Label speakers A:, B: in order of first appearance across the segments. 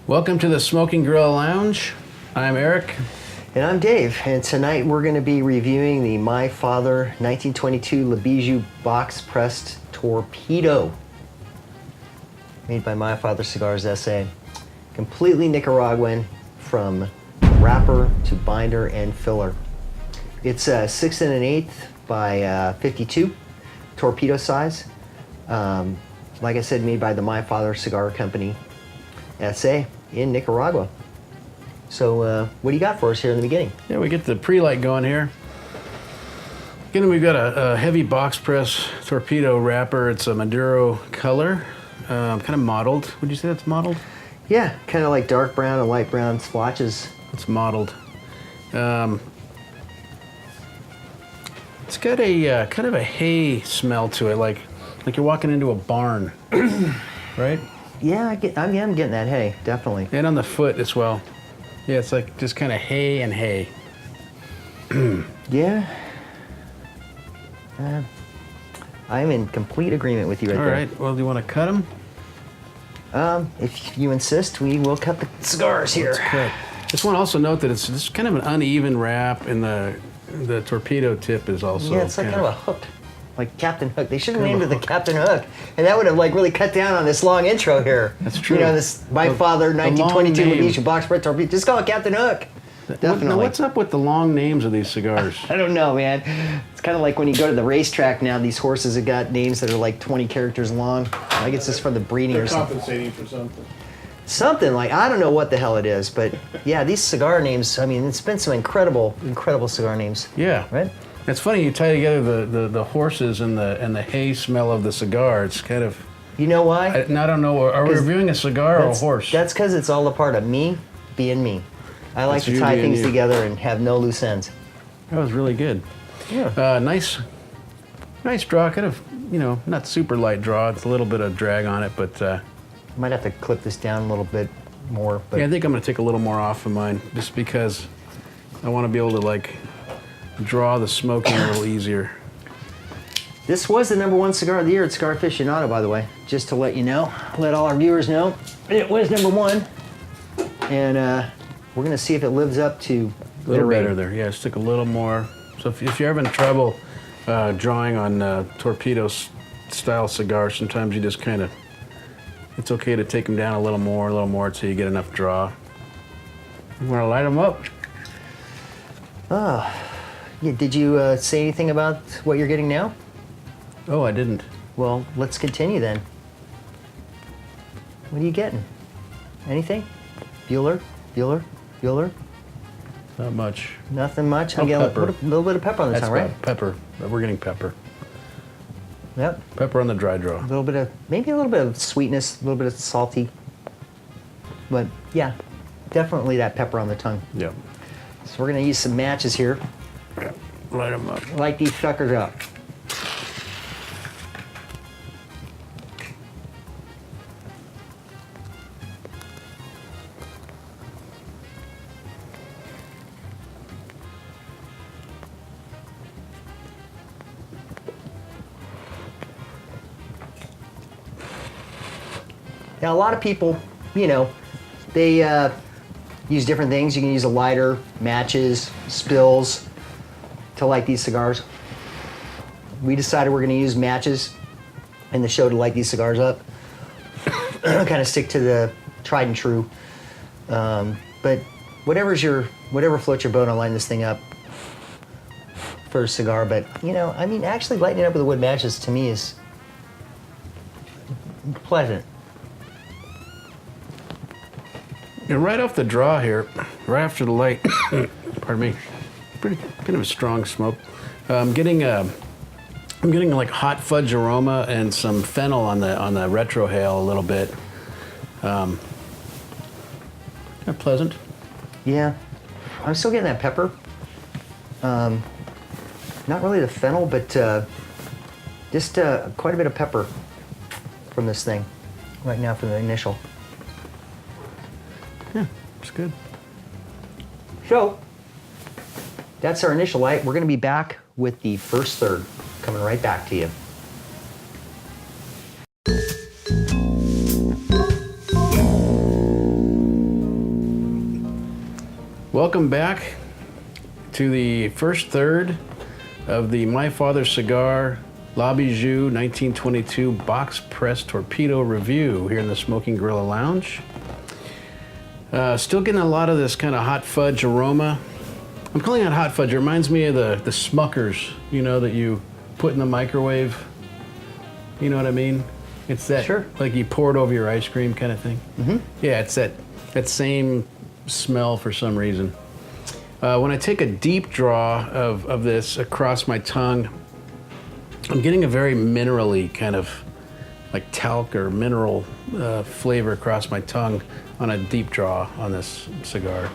A: Welcome to the Smoking Grill Lounge. I'm Eric.
B: And I'm Dave, and tonight we're going to be reviewing the My Father 1922 Bijou box-pressed Torpedo, made by My Father Cigars SA. Completely Nicaraguan from wrapper to binder and filler. It's 6 1/8 by 52, Torpedo size. Like I said, made by the My Father Cigar Company SA in Nicaragua. So what do you got for us here in the beginning?
A: Yeah, we get the pre-light going here. Again, we've got a heavy box press Torpedo wrapper. It's a Maduro color, kind of mottled. Would you say that's mottled?
B: Yeah, kind of like dark brown and light brown splotches.
A: It's mottled. It's got a kind of a hay smell to it, like you're walking into a barn, right?
B: Yeah, I'm getting that hay, definitely.
A: And on the foot as well. Yeah, it's like just kind of hay and hay.
B: Yeah. I'm in complete agreement with you right there.
A: All right, well, do you want to cut them?
B: If you insist, we will cut the cigars here.
A: Let's cut. Just want to also note that it's kind of an uneven wrap, and the torpedo tip is also
B: it's like kind of a hook, like Captain Hook. They should have named it the Captain Hook, and that would have like really cut down on this long intro here.
A: That's true.
B: You know, this My Father 1922 Bijou box press Torpedo. Just call it Captain Hook. Definitely.
A: Now, what's up with the long names of these cigars?
B: I don't know, man. It's kind of like when you go to the racetrack now, these horses have got names that are like 20 characters long. I guess it's for the breeding or something.
C: Compensating for something.
B: Something like, I don't know what the hell it is, but yeah, these cigar names, I mean, it's been some incredible cigar names.
A: Yeah.
B: Right?
A: It's funny, you tie together the horses and the hay smell of the cigar. It's kind of...
B: You know why?
A: I don't know, are we reviewing a cigar or a horse?
B: That's because it's all a part of me being me. I like
A: That's
B: to
A: you
B: tie
A: being
B: things
A: you.
B: together and have no loose ends.
A: That was really good.
B: Yeah.
A: Nice draw, kind of, not super light draw. It's a little bit of drag on it, but...
B: Might have to clip this down a little bit more. But
A: yeah, I think I'm going to take a little more off of mine, just because I want to be able to, like, draw the smoking a little easier.
B: This was the #1 cigar of the year at Cigar Aficionado, by the way. Just to let you know, let all our viewers know, it was #1. And we're going to see if it lives up to
A: A little better there. Yeah, just take a little more. So if you're having trouble drawing on Torpedo style cigars, sometimes you just kind of, it's okay to take them down a little more until you get enough draw. You want to light them up?
B: Yeah, did you say anything about what you're getting now?
A: Oh, I didn't.
B: Well, let's continue then. What are you getting? Anything? Bueller?
A: Not much.
B: Nothing much?
A: Oh,
B: I'm getting
A: pepper.
B: a little bit of pepper on the
A: That's
B: tongue, right?
A: about pepper. We're getting pepper.
B: Yep.
A: Pepper on the dry draw.
B: A little bit of, maybe a little bit of sweetness, a little bit of salty. But yeah, definitely that pepper on the tongue.
A: Yeah.
B: So we're gonna use some matches here.
A: Yeah. Light them up.
B: Light these suckers up. Now, a lot of people, they use different things. You can use a lighter, matches, spills to light these cigars. We decided we're going to use matches in the show to light these cigars up. Kind of stick to the tried and true. But whatever floats your boat on lighting this thing up for a cigar. But, actually lighting it up with the wood matches to me is pleasant.
A: Yeah, right off the draw here, right after the light, pardon me, pretty kind of a strong smoke. I'm getting like hot fudge aroma and some fennel on the retrohale a little bit. Kind of pleasant.
B: Yeah, I'm still getting that pepper. Not really the fennel, but just quite a bit of pepper from this thing right now from the initial.
A: Yeah, it's good.
B: So, that's our initial light. We're going to be back with the first third, coming right back to you.
A: Welcome back to the first third of the My Father Cigar La Bijou 1922 Box Press Torpedo review here in the Smoking Gorilla Lounge. Still getting a lot of this kind of hot fudge aroma. I'm calling it hot fudge. It reminds me of the Smuckers, you know, that you put in the microwave. You know what I mean? It's that,
B: Sure.
A: like you pour it over your ice cream kind of thing.
B: Mm-hmm.
A: Yeah, it's that same smell for some reason. When I take a deep draw of this across my tongue, I'm getting a very minerally kind of like talc or mineral flavor across my tongue on a deep draw on this cigar.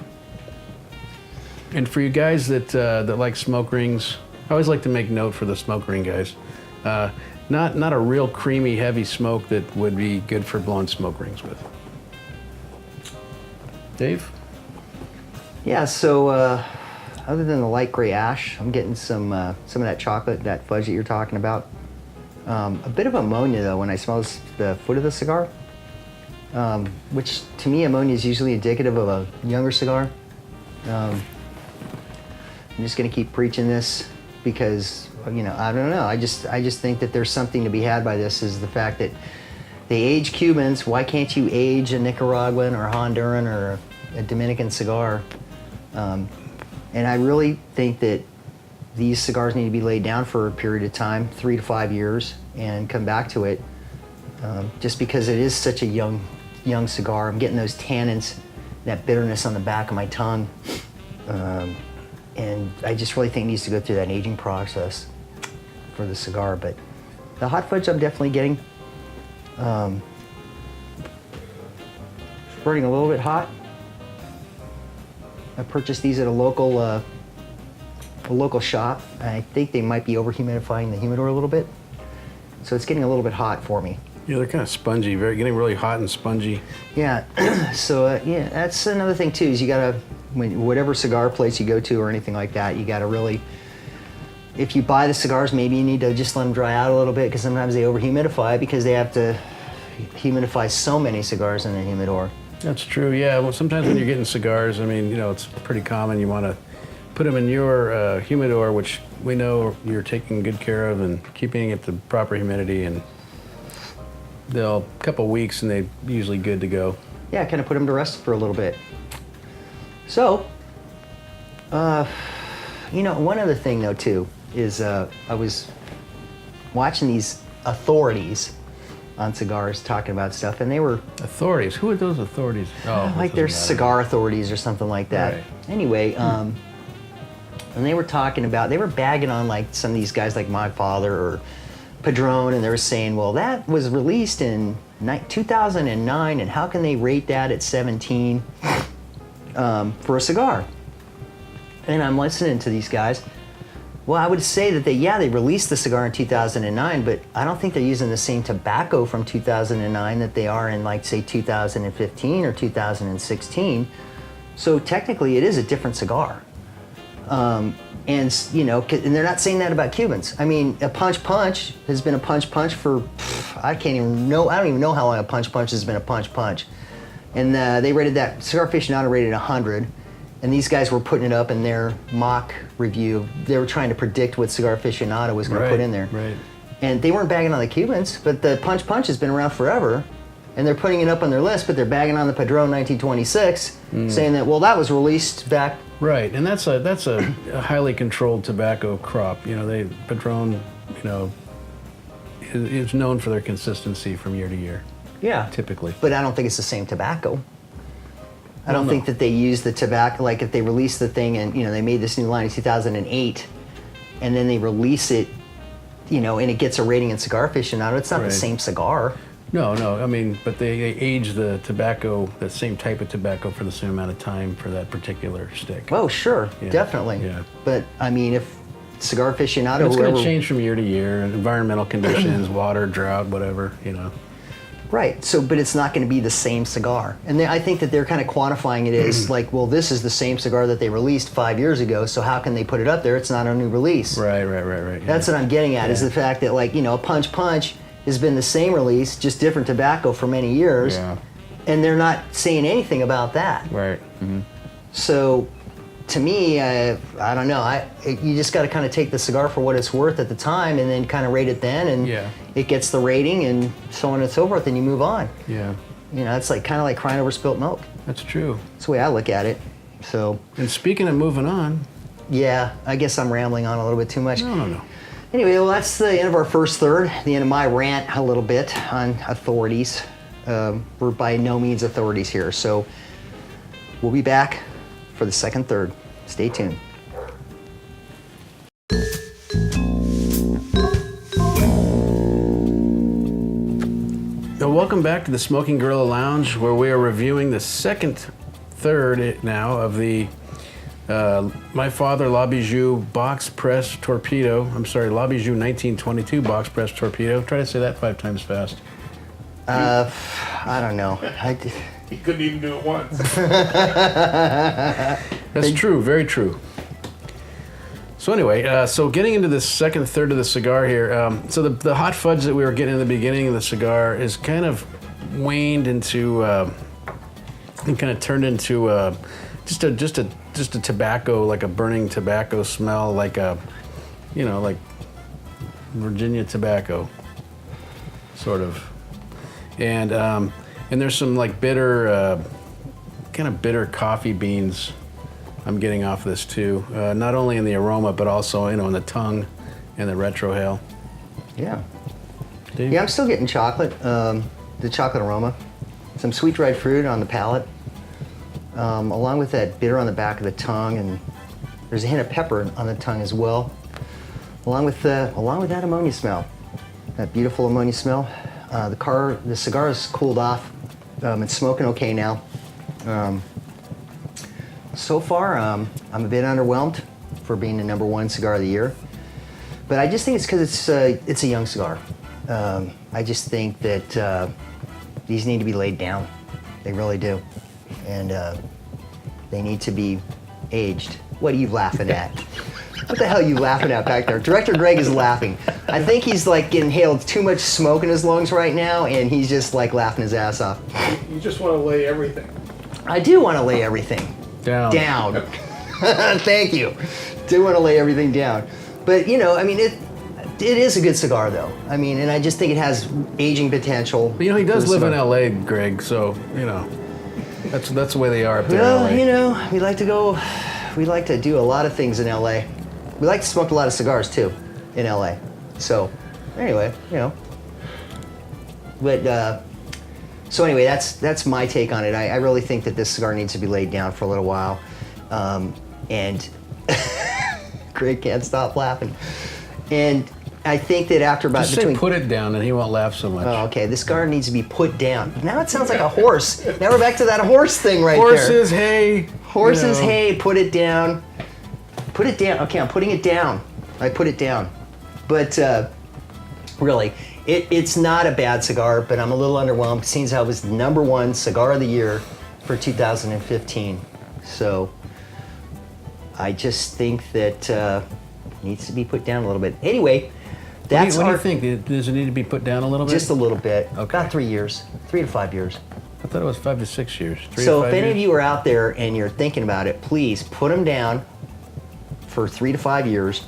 A: And for you guys that like smoke rings, I always like to make note for the smoke ring guys. Not a real creamy, heavy smoke that would be good for blowing smoke rings with. Dave?
B: Yeah, so other than the light gray ash, I'm getting some of that chocolate, that fudge that you're talking about. A bit of ammonia though when I smell the foot of the cigar, which to me ammonia is usually indicative of a younger cigar. I'm just gonna keep preaching this because, you know, I don't know. I just think that there's something to be had by this, is the fact that they age Cubans. Why can't you age a Nicaraguan or Honduran or a Dominican cigar? And I really think that these cigars need to be laid down for a period of time, 3 to 5 years, and come back to it. Just because it is such a young cigar. I'm getting those tannins, that bitterness on the back of my tongue. And I just really think it needs to go through that aging process for the cigar. But the hot fudge I'm definitely getting. Burning a little bit hot. I purchased these at a local shop. I think they might be over humidifying the humidor a little bit. So it's getting a little bit hot for me.
A: Yeah, they're kind of spongy, getting really hot and spongy.
B: Yeah, so yeah, that's another thing too, is you gotta, whatever cigar place you go to or anything like that, you gotta really, if you buy the cigars, maybe you need to just let them dry out a little bit, because sometimes they over humidify because they have to humidify so many cigars in the humidor.
A: That's true, yeah. Well, sometimes when you're getting cigars, I mean, you know, it's pretty common. You want to put them in your humidor, which we know you're taking good care of and keeping it the proper humidity, and they'll a couple weeks and they're usually good to go.
B: Yeah, kind of put them to rest for a little bit. So, you know, one other thing though too is I was watching these authorities on cigars talking about stuff, and they were
A: authorities. Who are those authorities? Oh,
B: like they're cigar authorities or something like that.
A: Right.
B: Anyway, and they were talking about, they were bagging on like some of these guys like My Father or Padron, and they were saying, well, that was released in 2009, and how can they rate that at 17 for a cigar? And I'm listening to these guys. Well, I would say that they released the cigar in 2009, but I don't think they're using the same tobacco from 2009 that they are in, like, say, 2015 or 2016. So technically, it is a different cigar. And, you know, and they're not saying that about Cubans. I mean, a punch has been a punch for, I don't even know how long a punch has been a punch. And they rated that, Cigar Aficionado rated 100. And these guys were putting it up in their mock review. They were trying to predict what Cigar Aficionado was going to put in there.
A: Right.
B: And they weren't bagging on the Cubans, but the punch has been around forever. And they're putting it up on their list, but they're bagging on the Padron 1926, saying that, well, that was released back.
A: Right, and that's a highly controlled tobacco crop. You know, Padron, you know, is known for their consistency from year to year.
B: Yeah.
A: Typically.
B: But I don't think it's the same tobacco. I don't think that they use the tobacco, like if they release the thing and, you know, they made this new line in 2008, and then they release it, you know, and it gets a rating in Cigar Aficionado, it's not the same cigar.
A: No, I mean, but they age the tobacco, the same type of tobacco, for the same amount of time for that particular stick.
B: Oh, sure, definitely.
A: Yeah.
B: But, I mean, if Cigar Aficionado...
A: It's going to change from year to year, environmental conditions, water, drought, whatever, you know.
B: Right, so, but it's not going to be the same cigar. And I think that they're kind of quantifying it as like, well, this is the same cigar that they released 5 years ago, so how can they put it up there? It's not a new release.
A: Right. Yeah.
B: That's what I'm getting at, is the fact that, like, you know, a punch has been the same release, just different tobacco for many years, and they're not saying anything about that.
A: Right. Mm-hmm.
B: So, to me, I don't know. You just got to kind of take the cigar for what it's worth at the time, and then kind of rate it then, and it gets the rating, and so on and so forth, and you move on.
A: Yeah.
B: You know, it's like kind of like crying over spilt milk.
A: That's true.
B: That's the way I look at it. So.
A: And speaking of moving on.
B: Yeah, I guess I'm rambling on a little bit too much.
A: No.
B: Anyway, well, that's the end of our first third, the end of my rant a little bit on authorities. We're by no means authorities here, so we'll be back for the second third. Stay tuned.
A: Welcome back to the Smoking Gorilla Lounge, where we are reviewing the second third now of the My Father La Bijou Box Press Torpedo. I'm sorry, La Bijou 1922 Box Press Torpedo. Try to say that 5 times fast.
B: I don't know.
C: He couldn't even do it once.
A: That's true, very true. So anyway, so getting into the second third of the cigar here, so the hot fudge that we were getting in the beginning of the cigar is kind of waned into, and kind of turned into just a tobacco, like a burning tobacco smell, like a, you know, like Virginia tobacco, sort of, and there's some like bitter, kind of bitter coffee beans I'm getting off this too, not only in the aroma, but also, you know, in the tongue and the retrohale.
B: Yeah.
A: Dave?
B: Yeah, I'm still getting chocolate, the chocolate aroma. Some sweet dried fruit on the palate, along with that bitter on the back of the tongue, and there's a hint of pepper on the tongue as well, along with that ammonia smell, that beautiful ammonia smell. The cigar is cooled off. It's smoking okay now. So far, I'm a bit underwhelmed for being the #1 cigar of the year, but I just think it's because it's a young cigar. I just think that these need to be laid down. They really do, and they need to be aged. What are you laughing at? What the hell are you laughing at back there? Director Greg is laughing. I think he's like inhaled too much smoke in his lungs right now, and he's just like laughing his ass off.
C: You just want to lay everything.
B: I do want to lay everything down. Thank you. Do want to lay everything down. But, you know, I mean, it is a good cigar, though. I mean, and I just think it has aging potential.
A: But, you know, he does live in L.A., Greg, so, you know, that's the way they are up there
B: well,
A: in L.A.
B: You know, we like to do a lot of things in L.A. We like to smoke a lot of cigars, too, in L.A. So, anyway, you know. But, so anyway, that's my take on it. I really think that this cigar needs to be laid down for a little while. And Greg can't stop laughing. And I think that after about
A: Just say put it down and he won't laugh so much.
B: Oh, okay. This cigar needs to be put down. Now it sounds like a horse. Now we're back to that horse thing right
A: Horses,
B: there.
A: Horses, hay.
B: Horses, hay, put it down. Put it down. Okay, I'm putting it down. I put it down. But really, it's not a bad cigar, but I'm a little underwhelmed seeing how it was the #1 cigar of the year for 2015. So I just think that it needs to be put down a little bit. Anyway, that's
A: what do you think? Does it need to be put down a little bit?
B: Just a little bit.
A: Okay.
B: About 3 years, 3 to 5 years.
A: I thought it was 5 to 6 years.
B: So if any of you are out there and you're thinking about it, please put them down for 3 to 5 years,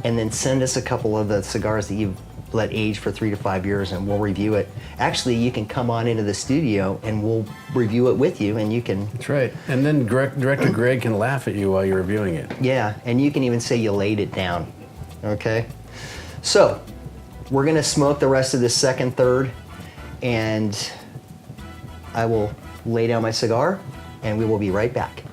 B: and then send us a couple of the cigars that you've let age for 3 to 5 years, and we'll review it. Actually, you can come on into the studio and we'll review it with you, and you can.
A: That's right. And then Director Greg can laugh at you while you're reviewing it.
B: Yeah, and you can even say you laid it down. Okay? So, we're gonna smoke the rest of this second third, and I will lay down my cigar, and we will be right back.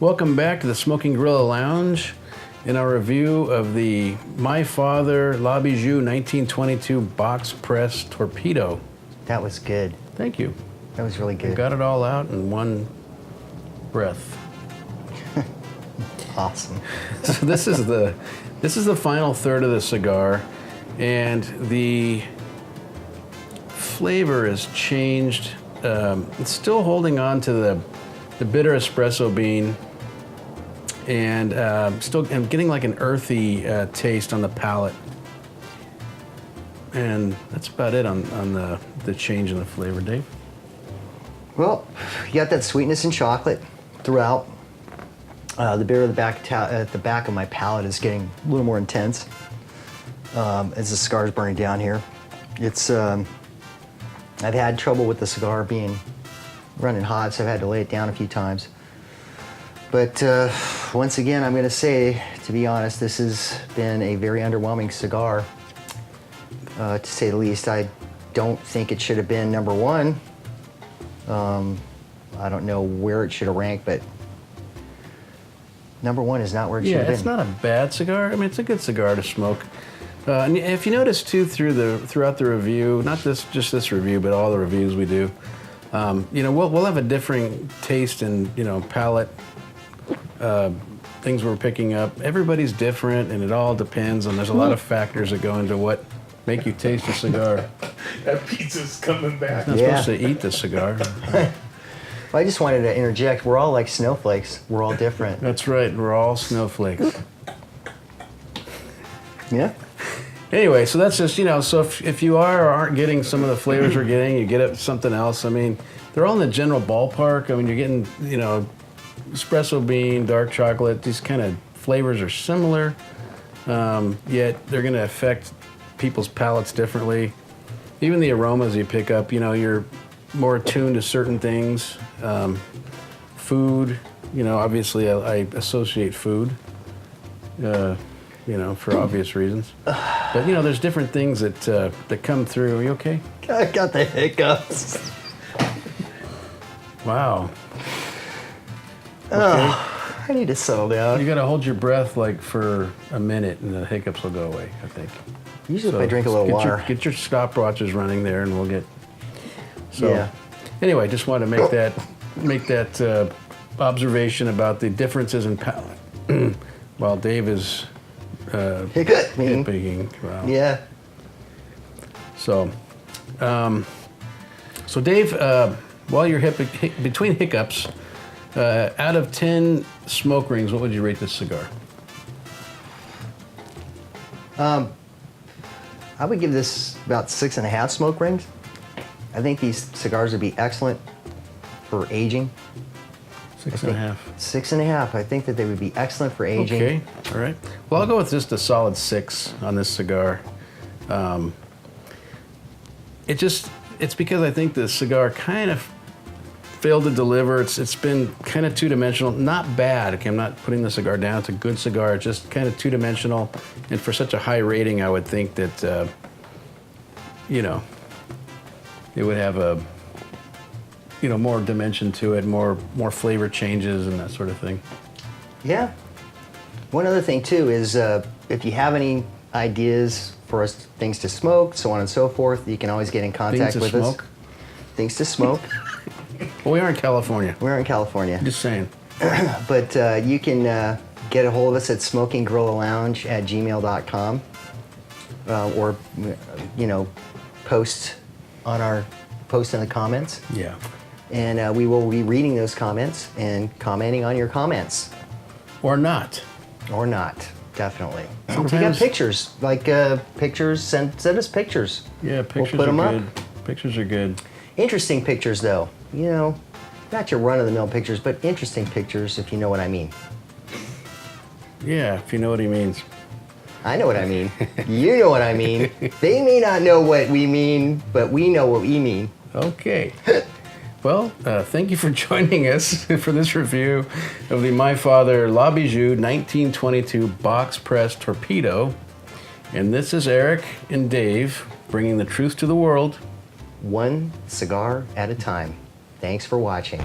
A: Welcome back to the Smoking Gorilla Lounge in our review of the My Father La Bijou 1922 Box Press Torpedo.
B: That was good.
A: Thank you.
B: That was really good.
A: Got it all out in one breath.
B: Awesome.
A: So this is the final third of the cigar, and the flavor has changed. It's still holding on to the bitter espresso bean, and I'm getting like an earthy taste on the palate. and that's about it on the change in the flavor, Dave.
B: Well, you got that sweetness and chocolate throughout. The bitter at the back of my palate is getting a little more intense as the cigar's burning down here. It's I've had trouble with the cigar running hot, so I've had to lay it down a few times. But once again, I'm going to say, to be honest, this has been a very underwhelming cigar, to say the least. I don't think it should have been number one. I don't know where it should have ranked, but number one is not where it should have been.
A: Yeah, it's not a bad cigar. I mean, it's a good cigar to smoke. And if you notice too, throughout the review, not just this review, but all the reviews we do, we'll have a differing taste and palate. Things we're picking up. Everybody's different, and it all depends. And there's a lot of factors that go into what make you taste a cigar.
C: That pizza's coming back.
A: You're not supposed to eat the cigar.
B: Well, I just wanted to interject. We're all like snowflakes. We're all different.
A: That's right. We're all snowflakes.
B: Yeah.
A: Anyway, so that's just, so if you are or aren't getting some of the flavors we're getting, you get something else. I mean, they're all in the general ballpark. I mean, you're getting, espresso bean, dark chocolate. These kind of flavors are similar, yet they're going to affect people's palates differently. Even the aromas you pick up, you're more attuned to certain things. Food, obviously I associate food, for obvious reasons. But, there's different things that come through. Are you okay?
B: I got the hiccups.
A: Wow. Okay.
B: Oh, I need to settle down.
A: You got to hold your breath like for a minute, and the hiccups will go away, I think.
B: Usually if I drink a little water.
A: Get your stopwatches running there, and we'll get. So,
B: Yeah.
A: Anyway, just wanted to make that observation about the differences in palate. While Dave is hiccuping. Wow.
B: Yeah.
A: So Dave, while you're between hiccups, out of 10 smoke rings, what would you rate this cigar?
B: I would give this about 6.5 smoke rings. I think these cigars would be excellent for aging.
A: 6.5.
B: 6.5. I think that they would be excellent for aging.
A: Okay, all right. Well, I'll go with just a solid 6 on this cigar. It's because I think the cigar kind of failed to deliver. It's been kind of two-dimensional. Not bad. Okay, I'm not putting the cigar down. It's a good cigar. It's just kind of two-dimensional. And for such a high rating, I would think that, it would have a, more dimension to it, more flavor changes and that sort of thing.
B: Yeah. One other thing too is if you have any ideas for us, things to smoke, so on and so forth, you can always get in contact with us. Things to smoke.
A: Well, we are in California.
B: We're in California.
A: Just saying.
B: But you can get a hold of us at smokinggorillalounge@gmail.com or post in the comments.
A: Yeah.
B: And we will be reading those comments and commenting on your comments.
A: Or not.
B: Or not, definitely.
A: Sometimes-
B: Take out pictures, pictures, send us pictures.
A: Yeah, pictures
B: put 'em
A: are
B: up.
A: good. Pictures are good.
B: Interesting pictures though, not your run-of-the-mill pictures, but interesting pictures if you know what I mean.
A: Yeah, if you know what he means.
B: I know what I mean. You know what I mean. They may not know what we mean, but we know what we mean.
A: Okay. Well, thank you for joining us for this review of the My Father La Bijou 1922 box press Torpedo. And this is Eric and Dave bringing the truth to the world.
B: One cigar at a time. Thanks for watching.